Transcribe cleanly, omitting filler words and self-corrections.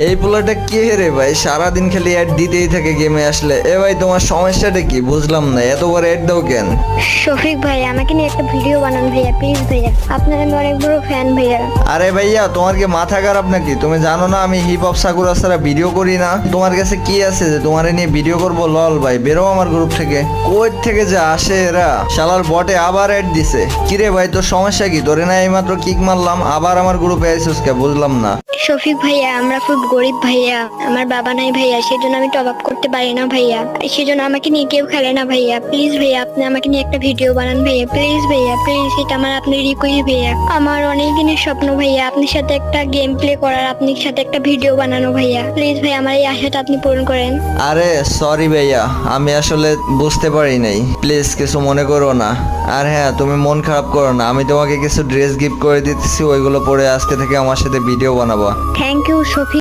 এই পোলাটা কে রে ভাই, সারাদিন খালি অ্যাড দিতেই থাকে গেমে আসলে। এ ভাই তোমার সমস্যাটা কি বুঝলাম না, এতবার অ্যাড দাও কেন? শফিক ভাই আমাকে নিয়ে একটা ভিডিও বানান ভাইয়া, প্লিজ ভাইয়া, আপনার আমি অনেক বড় ফ্যান ভাইয়া। আরে ভাইয়া তোমার কি মাথা খারাপ নাকি? তুমি জানো না আমি হিপ হপ সাকুরা ছাড়া ভিডিও করি না? তোমার কাছে কি আছে যে তোমারে নিয়ে ভিডিও করবো? লল ভাই বেরো আমার গ্রুপ থেকে। কই থেকে যে আসে এরা, শালার বটে আবার অ্যাড দিছে। কিরে ভাই তোর সমস্যা কি? তোরে না এইমাত্র কিক মারলাম, আবার আমার গ্রুপে আইছিস কে? বুঝলাম না। শফিক ভাইয়া আমরা খুব গরিব ভাইয়া, আমার বাবা নাই ভাইয়া, সেজন্য আমি টপ আপ করতে পারি না ভাইয়া, সেজন্য আমাকে নিয়ে কেউ খেলে না ভাইয়া। প্লিজ ভাইয়া আপনি আমাকে নিয়ে একটা ভিডিও বানান ভাইয়া, প্লিজ ভাইয়া প্লিজ, এটা আমার আপনার রিকোয়েস্ট ভাইয়া। আমার অনেক দিনের স্বপ্ন ভাইয়া আপনার সাথে একটা গেম প্লে করার, আপনার সাথে একটা ভিডিও বানানো ভাইয়া। প্লিজ ভাইয়া আমার এই আশাটা আপনি পূরণ করেন। আরে সরি ভাইয়া, আমি আসলে বুঝতে পারি নাই, প্লিজ কিছু মনে করো না। আর হ্যাঁ তুমি মন খারাপ করো না, আমি তোমাকে কিছু ড্রেস গিফট করে দিতেছি, ওইগুলো পরে আজকে থেকে আমার সাথে ভিডিও বানাবো। Thank you Shafiq.